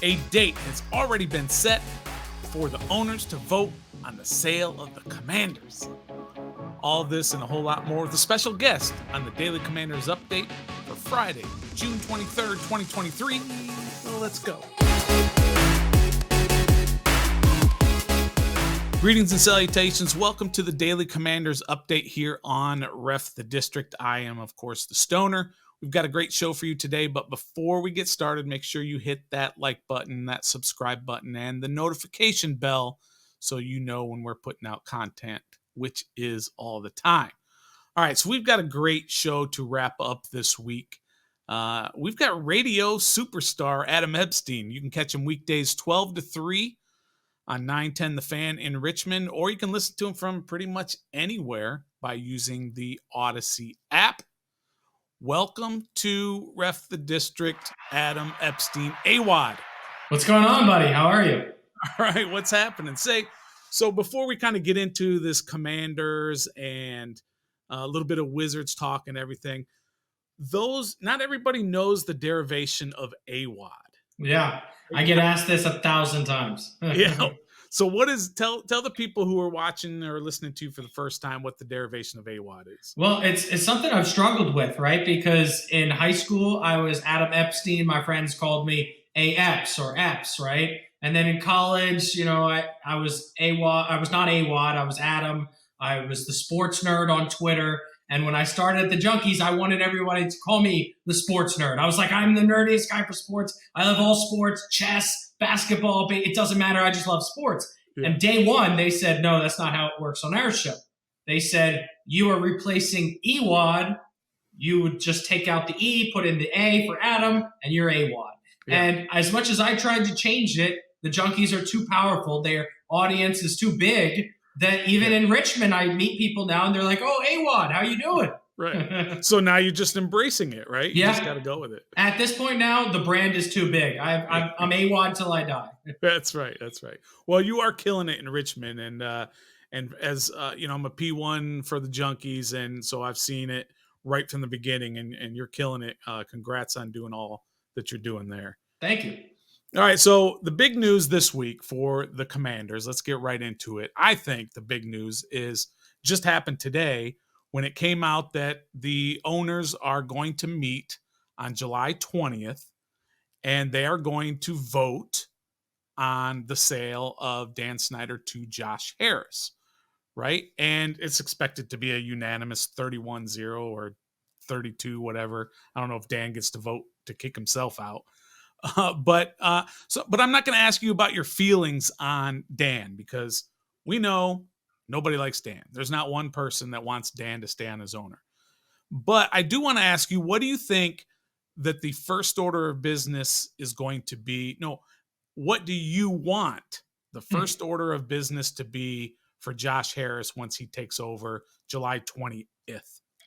A date has already been set for the owners to vote on the sale of the Commanders. All this and a whole lot more with a special guest on the Daily Commanders Update for Friday, June 23rd, 2023. Well, let's go. Greetings and salutations. Welcome to the Daily Commanders Update here on Ref the District. I am, of course, the Stoner. We've got a great show for you today, but before we get started, make sure you hit that like button, that subscribe button, and the notification bell so you know when we're putting out content, which is all the time. All right, so we've got a great show to wrap up this week. We've got radio superstar Adam Epstein. You can catch him weekdays 12 to 3 on 910 The Fan in Richmond, or you can listen to him from pretty much anywhere by using the Odyssey app. Welcome to Ref the District, Adam Epstein. Awadd. What's going on, buddy? How are you? All right, what's happening? So before we kind of get into this Commanders and a little bit of Wizards talk and everything, not everybody knows the derivation of Awadd. Yeah, I get asked this 1,000 times. Yeah. So tell the people who are watching or listening to you for the first time what the derivation of Awadd is. Well, it's something I've struggled with, right? Because in high school, I was Adam Epstein. My friends called me A-Eps or Eps, right? And then in college, I was Awadd. I was not Awadd. I was Adam. I was the sports nerd on Twitter. And when I started at the Junkies, I wanted everybody to call me the sports nerd. I was like, I'm the nerdiest guy for sports. I love all sports, chess, basketball. It doesn't matter. I just love sports. Yeah. And day one, they said, no, that's not how it works on our show. They said, you are replacing Awadd. You would just take out the E, put in the A for Adam, and you're Awadd. Yeah. And as much as I tried to change it, the Junkies are too powerful. Their audience is too big. That even in Richmond, I meet people now and they're like, oh, Awadd, how you doing? Right. So now you're just embracing it, right? You just got to go with it. At this point now, the brand is too big. I'm Awadd till I die. That's right. Well, you are killing it in Richmond. And as, I'm a P1 for the Junkies. And so I've seen it right from the beginning and you're killing it. Congrats on doing all that you're doing there. Thank you. All right, so the big news this week for the Commanders, let's get right into it. I think the big news just happened today when it came out that the owners are going to meet on July 20th, and they are going to vote on the sale of Dan Snyder to Josh Harris, right? And it's expected to be a unanimous 31-0 or 32, whatever. I don't know if Dan gets to vote to kick himself out. But I'm not going to ask you about your feelings on Dan because we know nobody likes Dan. There's not one person that wants Dan to stay on as owner. But I do want to ask you, what do you think that the first order of business is going to be? No, what do you want the first order of business to be for Josh Harris once he takes over July 20th?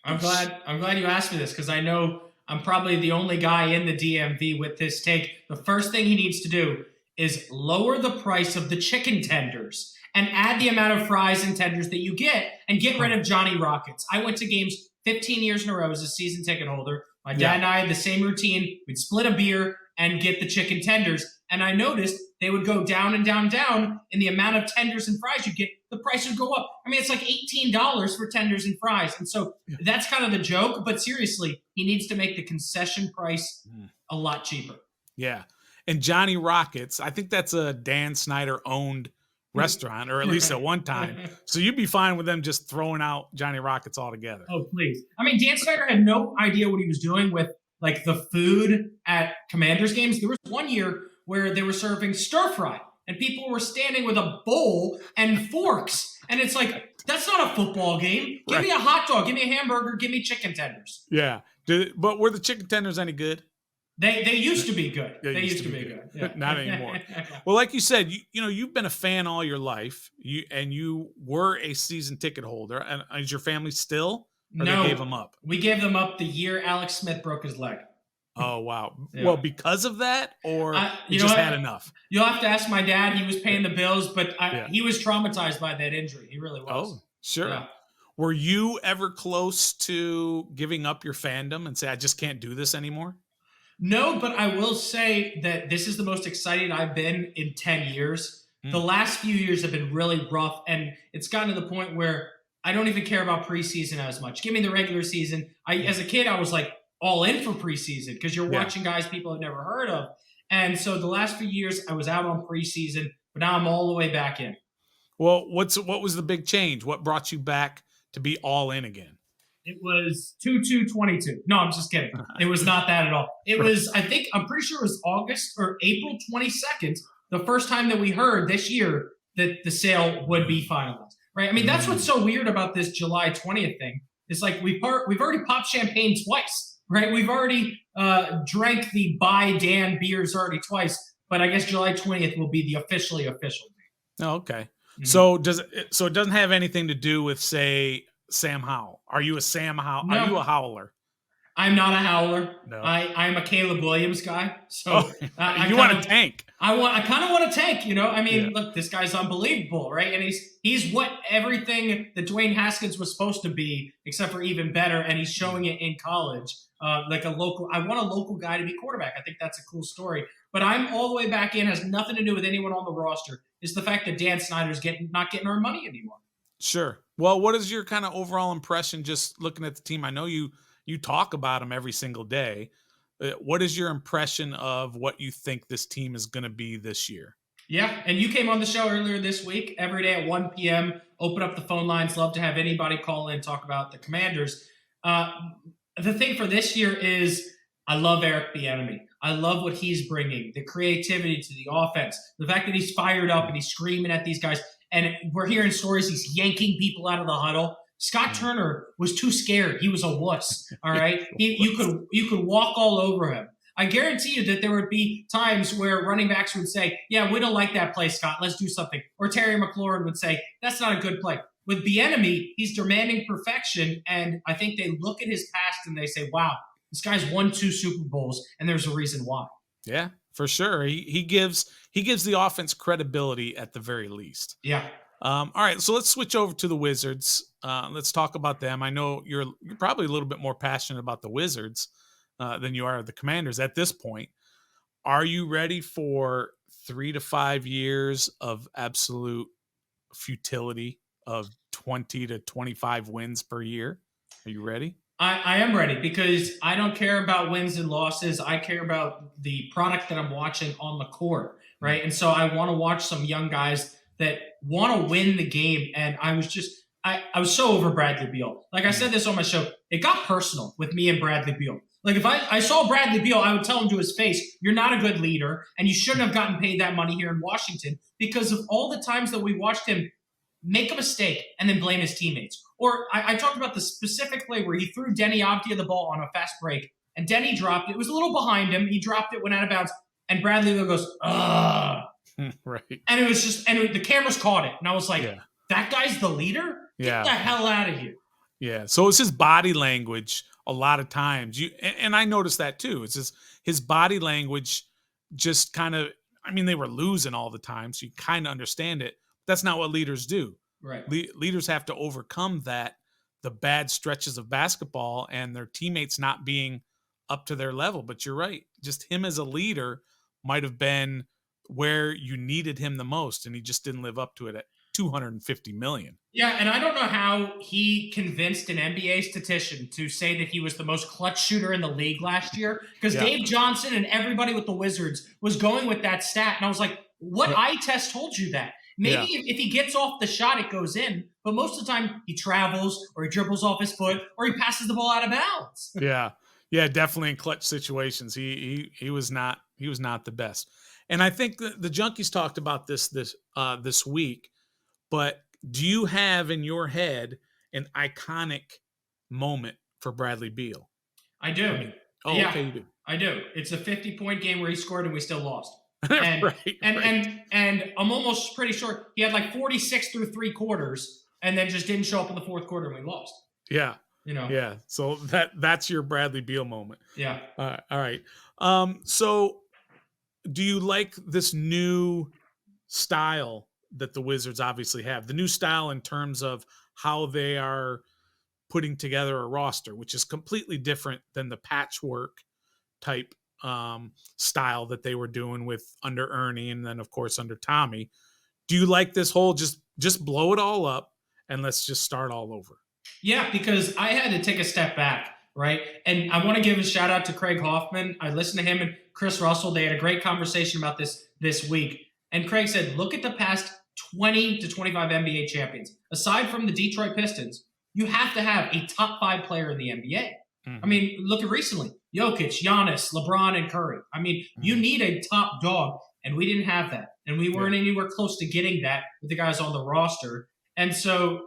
I'm glad you asked me this because I know I'm probably the only guy in the DMV with this take. The first thing he needs to do is lower the price of the chicken tenders and add the amount of fries and tenders that you get and get rid of Johnny Rockets. I went to games 15 years in a row as a season ticket holder. My dad and I had the same routine. We'd split a beer and get the chicken tenders. And I noticed they would go down and down, down in the amount of tenders and fries you get. The price would go up. I mean, it's like $18 for tenders and fries. And so that's kind of the joke. But seriously, he needs to make the concession price a lot cheaper. Yeah. And Johnny Rockets, I think that's a Dan Snyder owned restaurant, or at least at one time. So you'd be fine with them just throwing out Johnny Rockets altogether. Oh, please. I mean, Dan Snyder had no idea what he was doing with like the food at Commanders games. There was one year where they were serving stir fry and people were standing with a bowl and forks. And it's like, that's not a football game. Give me a hot dog. Give me a hamburger. Give me chicken tenders. Yeah. But were the chicken tenders any good? They used to be good. They used to be good. Yeah. Not anymore. Well, like you said, you've been a fan all your life. You were a season ticket holder. And is your family still? Or no, they gave them up? We gave them up the year Alex Smith broke his leg. Oh, wow. Yeah. Well, because of that, or you just had enough? You'll have to ask my dad. He was paying the bills, but he was traumatized by that injury. He really was. Oh, sure. Yeah. Were you ever close to giving up your fandom and say, I just can't do this anymore? No, but I will say that this is the most excited I've been in 10 years. The Mm, last few years have been really rough, and it's gotten to the point where I don't even care about preseason as much. Give me the regular season. mm, As a kid, I was like all in for preseason because you're yeah. watching guys people have never heard of. And so the last few years, I was out on preseason, but now I'm all the way back in. Well, what was the big change? What brought you back to be all in again? It was 2/2/22. No, I'm just kidding. It was not that at all. It Right. was, I think, I'm pretty sure it was August or April 22nd, the first time that we heard this year that the sale would be finalized. Right. I mean, that's what's Mm, so weird about this July 20th thing. It's like we've already popped champagne twice, right? We've already drank the buy Dan beers already twice, but I guess July 20th will be the officially official oh, okay. date. Mhm. So it doesn't have anything to do with, say, Sam Howell. Are you a Sam Howell? Are you No, a Howler? I'm not a howler. No. I'm a Caleb Williams guy. Oh, So I you want kind a of tank? I kind of want to tank. I Yeah. mean, look, this guy's unbelievable, right? And he's what everything that Dwayne Haskins was supposed to be, except for even better. And he's showing it in college. Like a local, I want a local guy to be quarterback. I think that's a cool story. But I'm all the way back in. Has nothing to do with anyone on the roster. It's the fact that Dan Snyder's not getting our money anymore. Sure. Well, what is your kind of overall impression just looking at the team? I know you talk about them every single day. What is your impression of what you think this team is going to be this year? Yeah, and you came on the show earlier this week, every day at 1 p.m. Open up the phone lines. Love to have anybody call in, talk about the Commanders. Uh, the thing for this year is I love Eric Bieniemy. I love what he's bringing, the creativity to the offense, the fact that he's fired up and he's screaming at these guys. And we're hearing stories he's yanking people out of the huddle. Scott Mm. Turner was too scared. He was a wuss. All right, What's- you could walk all over him. I guarantee you that there would be times where running backs would say, "Yeah, we don't like that play, Scott. Let's do something." Or Terry McLaurin would say, "That's not a good play." With Bieniemy, he's demanding perfection, and I think they look at his past and they say, "Wow, this guy's won 2 Super Bowls, and there's a reason why." Yeah, for sure. He gives the offense credibility at the very least. Yeah, All right, so let's switch over to the Wizards. Let's talk about them. I know you're probably a little bit more passionate about the Wizards than you are the Commanders at this point. Are you ready for 3 to 5 years of absolute futility of 20 to 25 wins per year? Are you ready? I am ready because I don't care about wins and losses. I care about the product that I'm watching on the court, Mm, right? And so I want to watch some young guys that want to win the game. And I was so over Bradley Beal. Like I mm, said this on my show, it got personal with me and Bradley Beal. Like if I saw Bradley Beal, I would tell him to his face, "You're not a good leader, and you shouldn't have gotten paid that money here in Washington because of all the times that we watched him make a mistake and then blame his teammates." Or I talked about the specific play where he threw Denny Avdia the ball on a fast break, and Denny dropped it. It was a little behind him. He dropped it, went out of bounds, and Bradley goes, "Ugh." right. And it was just, and the cameras caught it. And I was like, Yeah. that guy's the leader? Get Yeah. the hell out of here. Yeah. So it's his body language a lot of times. And I noticed that too. It's just his body language just kind of, I mean, they were losing all the time, so you kind of understand it. That's not what leaders do. Right. Leaders have to overcome the bad stretches of basketball and their teammates not being up to their level. But you're right. Just him as a leader might have been where you needed him the most, and he just didn't live up to it at 250 million. Yeah, and I don't know how he convinced an NBA statistician to say that he was the most clutch shooter in the league last year because Yeah. Dave Johnson and everybody with the Wizards was going with that stat. And I was like, what Yep. eye test told you that? Maybe Yeah. if he gets off the shot, it goes in. But most of the time, he travels or he dribbles off his foot or he passes the ball out of bounds. Yeah. Yeah, definitely in clutch situations. He was not the best. And I think the junkies talked about this week, but do you have in your head an iconic moment for Bradley Beal? I I do. mean, oh, Yeah, okay, you do. I do. It's a 50-point game where he scored and we still lost. And Right, and right. and I'm almost pretty sure he had like 46 through 3 quarters and then just didn't show up in the fourth quarter and we lost. Yeah. You know. Yeah. So that's your Bradley Beal moment. Yeah. All right. So do you like this new style that the Wizards obviously have? The new style in terms of how they are putting together a roster, which is completely different than the patchwork type style that they were doing with under Ernie and then of course under Tommy. Do you like this whole just blow it all up and let's just start all over? Yeah, because I had to take a step back, right? And I want to give a shout out to Craig Hoffman. I listened to him and Chris Russell. They had a great conversation about this week. And Craig said, look at the past 20 to 25 NBA champions. Aside from the Detroit Pistons, you have to have a top 5 player in the NBA. Mm-hmm. I mean, look at recently. Jokic, Giannis, LeBron, and Curry. I mean, you need a top dog, and we didn't have that. And we weren't anywhere close to getting that with the guys on the roster. And so,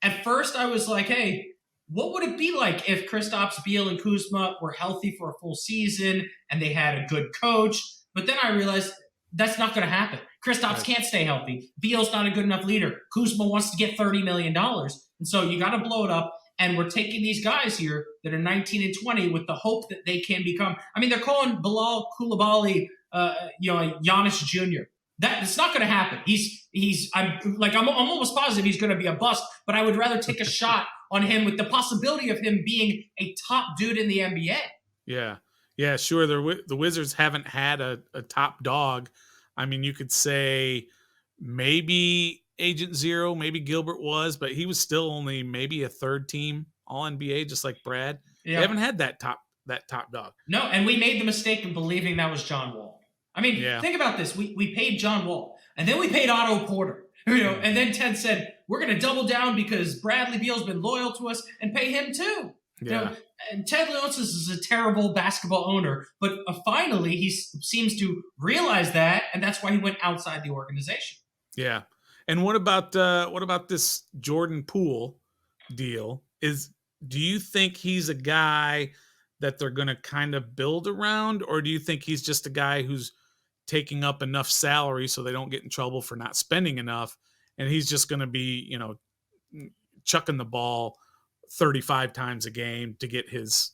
at first I was like, hey, what would it be like if Kristaps, Beal, and Kuzma were healthy for a full season and they had a good coach? But then I realized that's not going to happen. Kristaps can't stay healthy. Beal's not a good enough leader. Kuzma wants to get $30 million. And so you got to blow it up. And we're taking these guys here that are 19 and 20 with the hope that they can become. I mean, they're calling Bilal Coulibaly, Giannis Jr. That's not going to happen. I'm almost positive he's going to be a bust, but I would rather take a shot on him with the possibility of him being a top dude in the NBA. Yeah, sure. The Wizards haven't had a top dog. I mean, you could say maybe Agent Zero, maybe Gilbert was, but he was still only maybe a third team All NBA, just like Brad. Yeah. They haven't had that top dog. No, and we made the mistake of believing that was John Wall. I mean, think about this. We paid John Wall, and then we paid Otto Porter. And then Ted said, we're going to double down because Bradley Beal's been loyal to us and pay him too. Yeah. And Ted Leonsis is a terrible basketball owner, but finally he seems to realize that, and that's why he went outside the organization. Yeah. And what about this Jordan Poole deal? Do you think he's a guy that they're going to kind of build around, or do you think he's just a guy who's taking up enough salary so they don't get in trouble for not spending enough, and he's just going to be, chucking the ball 35 times a game to get his,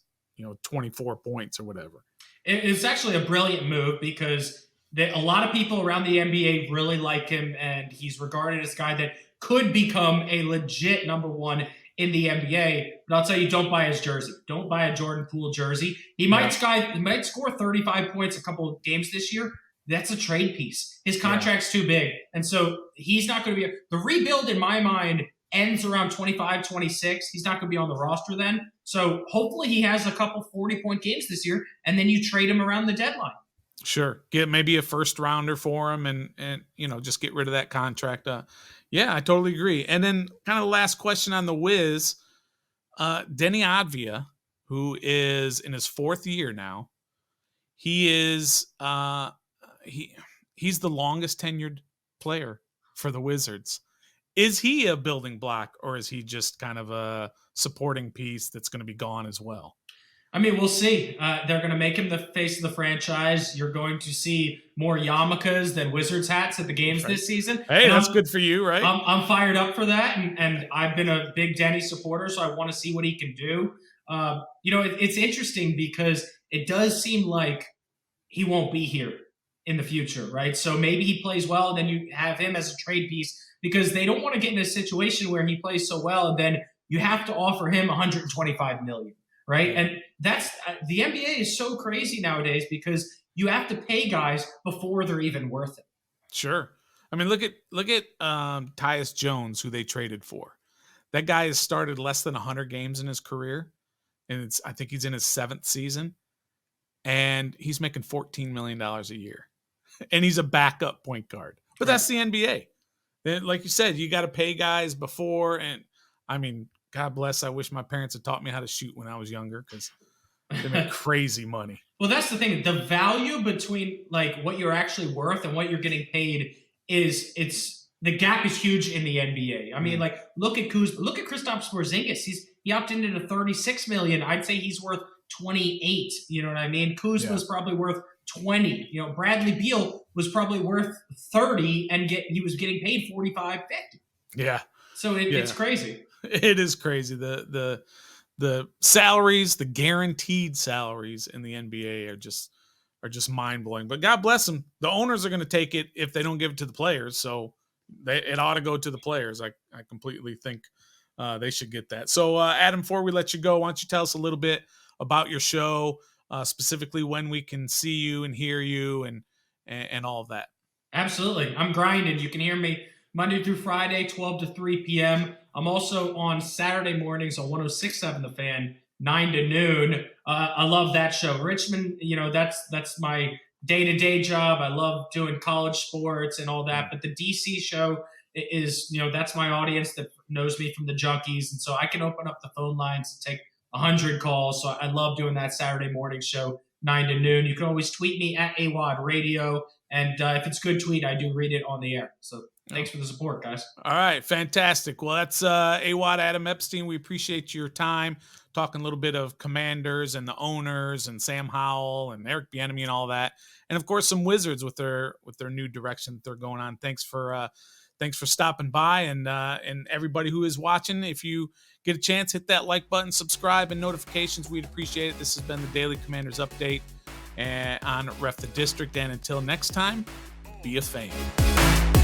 24 points or whatever? It's actually a brilliant move because a lot of people around the NBA really like him, and he's regarded as a guy that could become a legit number one in the NBA. But I'll tell you, don't buy his jersey. Don't buy a Jordan Poole jersey. He might score 35 points a couple of games this year. That's a trade piece. His contract's too big. And so he's not going to be the rebuild, in my mind, ends around 25, 26. He's not going to be on the roster then. So hopefully he has a couple 40-point games this year, and then you trade him around the deadline. Sure. Get maybe a first rounder for him and just get rid of that contract. Yeah, I totally agree. And then kind of the last question on the Wiz, Denny Advia, who is in his 4th year now, he is he's the longest tenured player for the Wizards. Is he a building block, or is he just kind of a supporting piece that's going to be gone as well? I mean, we'll see. They're going to make him the face of the franchise. You're going to see more yarmulkes than Wizards hats at the games this season. Hey, and that's good for you, right? I'm fired up for that, and I've been a big Denny supporter, so I want to see what he can do. It's interesting because it does seem like he won't be here in the future, right? So maybe he plays well, and then you have him as a trade piece because they don't want to get in a situation where he plays so well, and then you have to offer him $125 million. Right. And that's the NBA is so crazy nowadays because you have to pay guys before they're even worth it. Sure. I mean, look at Tyus Jones, who they traded for. That guy has started less than 100 games in his career. And I think he's in his 7th season. And he's making $14 million a year. And he's a backup point guard. But that's the NBA. Like you said, you got to pay guys before. And I mean, God bless. I wish my parents had taught me how to shoot when I was younger because they make crazy money. Well, that's the thing. The value between like what you're actually worth and what you're getting paid the gap is huge in the NBA. I mean, like look at Kuzma, look at Kristaps Porzingis. He opted into $36 million. I'd say he's worth 28. You know what I mean? Kuzma's probably worth 20. Bradley Beal was probably worth 30 and he was getting paid 45, 50. Yeah. So it's crazy. It is crazy. The salaries, the guaranteed salaries in the NBA are just mind blowing. But God bless them. The owners are going to take it if they don't give it to the players. So it ought to go to the players. I completely think they should get that. So Adam, before we let you go, why don't you tell us a little bit about your show, specifically when we can see you and hear you and all of that. Absolutely. I'm grinding. You can hear me Monday through Friday, 12 to 3 p.m. I'm also on Saturday mornings on 106.7 The Fan, 9 to noon. I love that show. Richmond, that's my day-to-day job. I love doing college sports and all that. Mm. But the DC show is, that's my audience that knows me from the Junkies. And so I can open up the phone lines and take 100 calls. So I love doing that Saturday morning show, 9 to noon. You can always tweet me at Awadd Radio. And if it's a good tweet, I do read it on the air. So thanks for the support, guys. All right, fantastic. Well, that's Awadd Adam Epstein. We appreciate your time talking a little bit of Commanders and the owners and Sam Howell and Eric Bieniemy and all that, and of course some Wizards with their new direction that they're going on. Thanks for stopping by, and everybody who is watching. If you get a chance, hit that like button, subscribe, and notifications. We'd appreciate it. This has been the Daily Commanders Update on Ref the District, and until next time, be a fan.